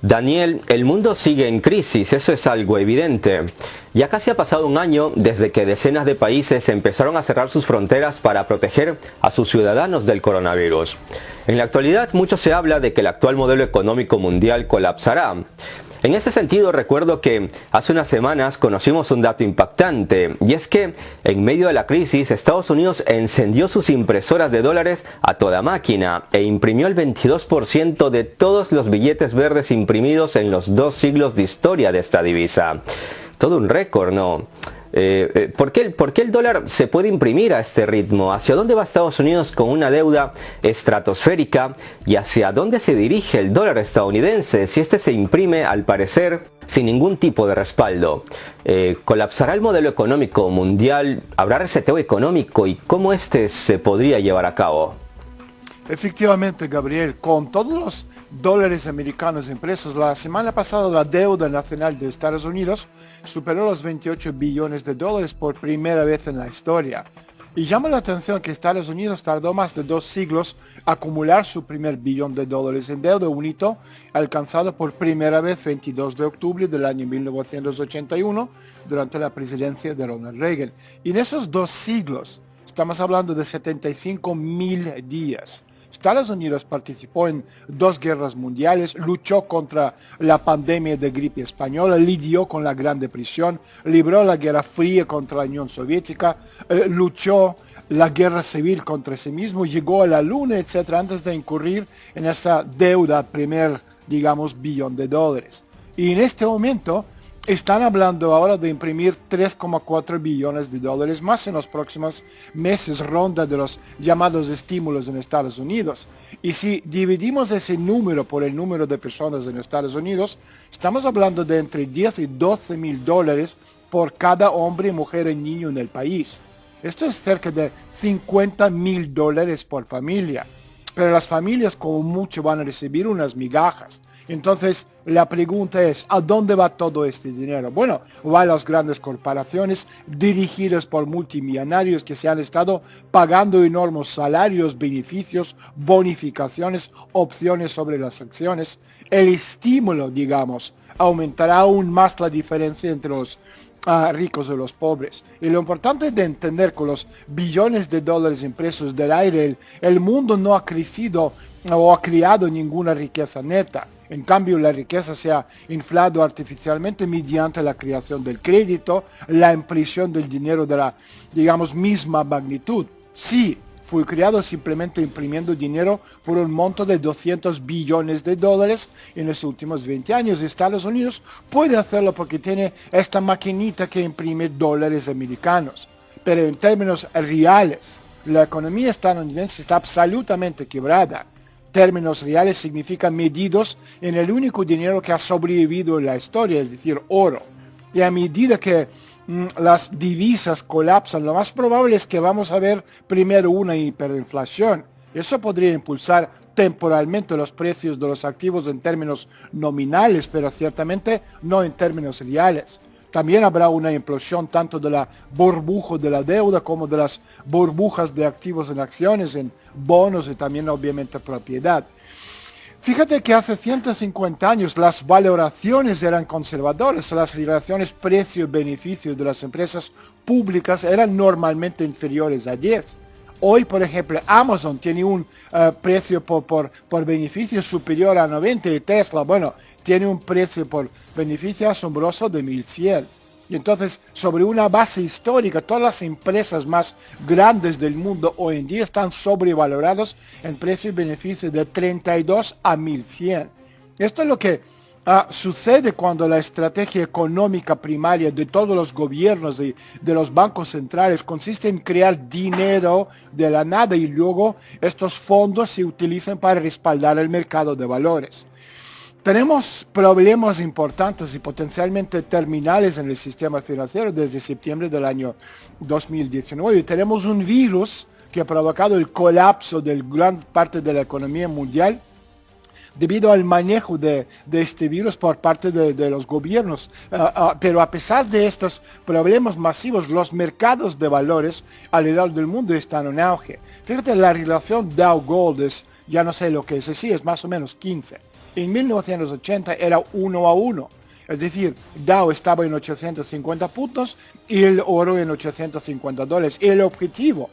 Daniel, el mundo sigue en crisis, eso es algo evidente. Ya casi ha pasado un año desde que decenas de países empezaron a cerrar sus fronteras para proteger a sus ciudadanos del coronavirus. En la actualidad mucho se habla de que el actual modelo económico mundial colapsará. En ese sentido recuerdo que hace unas semanas conocimos un dato impactante, y es que en medio de la crisis Estados Unidos encendió sus impresoras de dólares a toda máquina e imprimió el 22% de todos los billetes verdes imprimidos en los 2 siglos de historia de esta divisa. Todo un récord, ¿no? ¿Por qué el dólar se puede imprimir a este ritmo? ¿Hacia dónde va Estados Unidos con una deuda estratosférica? ¿Y hacia dónde se dirige el dólar estadounidense si este se imprime, al parecer, sin ningún tipo de respaldo? ¿Colapsará el modelo económico mundial? ¿Habrá reseteo económico? ¿Y cómo este se podría llevar a cabo? Efectivamente, Gabriel, con todos los dólares americanos impresos, la semana pasada la deuda nacional de Estados Unidos superó los 28 billones de dólares por primera vez en la historia. Y llama la atención que Estados Unidos tardó más de 2 siglos acumular su primer billón de dólares en deuda, un hito alcanzado por primera vez 22 de octubre del año 1981 durante la presidencia de Ronald Reagan. Y en esos 2 siglos, estamos hablando de 75.000 días. Estados Unidos participó en 2 guerras mundiales, luchó contra la pandemia de gripe española, lidió con la Gran Depresión, libró la Guerra Fría contra la Unión Soviética, luchó la guerra civil contra sí mismo, llegó a la luna, etc., antes de incurrir en esa deuda, primer, digamos, billón de dólares. Y en este momento están hablando ahora de imprimir 3,4 billones de dólares más en los próximos meses, ronda de los llamados estímulos en Estados Unidos. Y si dividimos ese número por el número de personas en Estados Unidos, estamos hablando de entre 10 y 12 mil dólares por cada hombre, mujer y niño en el país. Esto es cerca de 50.000 dólares por familia. Pero las familias como mucho van a recibir unas migajas. Entonces la pregunta es, ¿a dónde va todo este dinero? Bueno, va a las grandes corporaciones dirigidas por multimillonarios que se han estado pagando enormes salarios, beneficios, bonificaciones, opciones sobre las acciones. El estímulo, digamos, aumentará aún más la diferencia entre los ricos y los pobres. Y lo importante de entender con los billones de dólares impresos del aire, el mundo no ha crecido o ha creado ninguna riqueza neta. En cambio, la riqueza se ha inflado artificialmente mediante la creación del crédito, la impresión del dinero de la, digamos, misma magnitud. Sí, fue creado simplemente imprimiendo dinero por un monto de 200 billones de dólares en los últimos 20 años. Estados Unidos puede hacerlo porque tiene esta maquinita que imprime dólares americanos. Pero en términos reales, la economía estadounidense está absolutamente quebrada. Términos reales significan medidos en el único dinero que ha sobrevivido en la historia, es decir, oro. Y a medida que las divisas colapsan, lo más probable es que vamos a ver primero una hiperinflación. Eso podría impulsar temporalmente los precios de los activos en términos nominales, pero ciertamente no en términos reales. También habrá una implosión tanto de la burbuja de la deuda como de las burbujas de activos en acciones, en bonos y también obviamente propiedad. Fíjate que hace 150 años las valoraciones eran conservadoras, las relaciones precio-beneficio de las empresas públicas eran normalmente inferiores a 10. Hoy, por ejemplo, Amazon tiene un precio por beneficio superior a 90 y Tesla, bueno, tiene un precio por beneficio asombroso de 1100. Y entonces, sobre una base histórica, todas las empresas más grandes del mundo hoy en día están sobrevaloradas en precio y beneficio de 32 a 1100. Esto es lo que sucede cuando la estrategia económica primaria de todos los gobiernos y de los bancos centrales consiste en crear dinero de la nada y luego estos fondos se utilizan para respaldar el mercado de valores. Tenemos problemas importantes y potencialmente terminales en el sistema financiero desde septiembre del año 2019. Tenemos un virus que ha provocado el colapso de gran parte de la economía mundial debido al manejo de este virus por parte de los gobiernos. Pero a pesar de estos problemas masivos, los mercados de valores alrededor del mundo están en auge. Fíjate, la relación Dow-Gold es, ya no sé lo que es, sí, es más o menos 15. En 1980 era 1-1. Es decir, Dow estaba en 850 puntos y el oro en $850. Y el objetivo,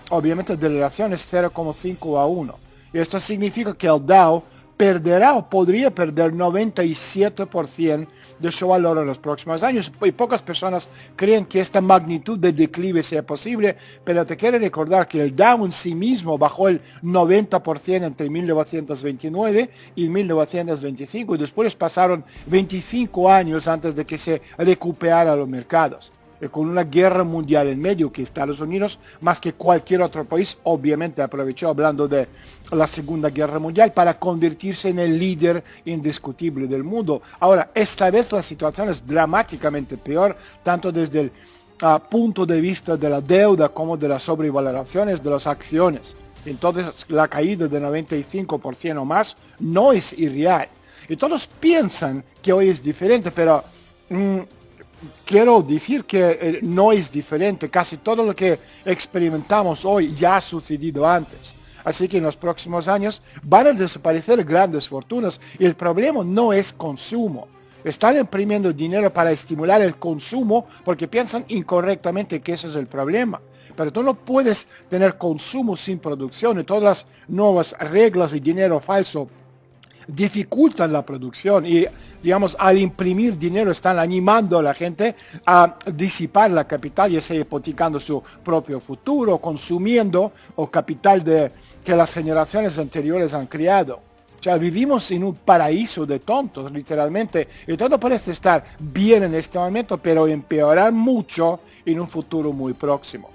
obviamente, de relación es 0,5-1. Y esto significa que el Dow perderá o podría perder 97% de su valor en los próximos años. Y pocas personas creen que esta magnitud de declive sea posible, pero te quiero recordar que el Dow en sí mismo bajó el 90% entre 1929 y 1925 y después pasaron 25 años antes de que se recuperaran los mercados. Con una guerra mundial en medio que Estados Unidos, más que cualquier otro país, obviamente aprovechó, hablando de la Segunda Guerra Mundial, para convertirse en el líder indiscutible del mundo. Ahora, esta vez la situación es dramáticamente peor, tanto desde el punto de vista de la deuda como de las sobrevaloraciones de las acciones. Entonces, la caída de 95% o más no es irreal. Y todos piensan que hoy es diferente, pero quiero decir que no es diferente. Casi todo lo que experimentamos hoy ya ha sucedido antes. Así que en los próximos años van a desaparecer grandes fortunas y el problema no es consumo. Están imprimiendo dinero para estimular el consumo porque piensan incorrectamente que ese es el problema. Pero tú no puedes tener consumo sin producción y todas las nuevas reglas y dinero falso dificultan la producción y, digamos, al imprimir dinero están animando a la gente a disipar la capital, ya sea hipotecando su propio futuro, consumiendo o capital que las generaciones anteriores han creado. O sea, vivimos en un paraíso de tontos, literalmente, y todo parece estar bien en este momento, pero empeorar mucho en un futuro muy próximo.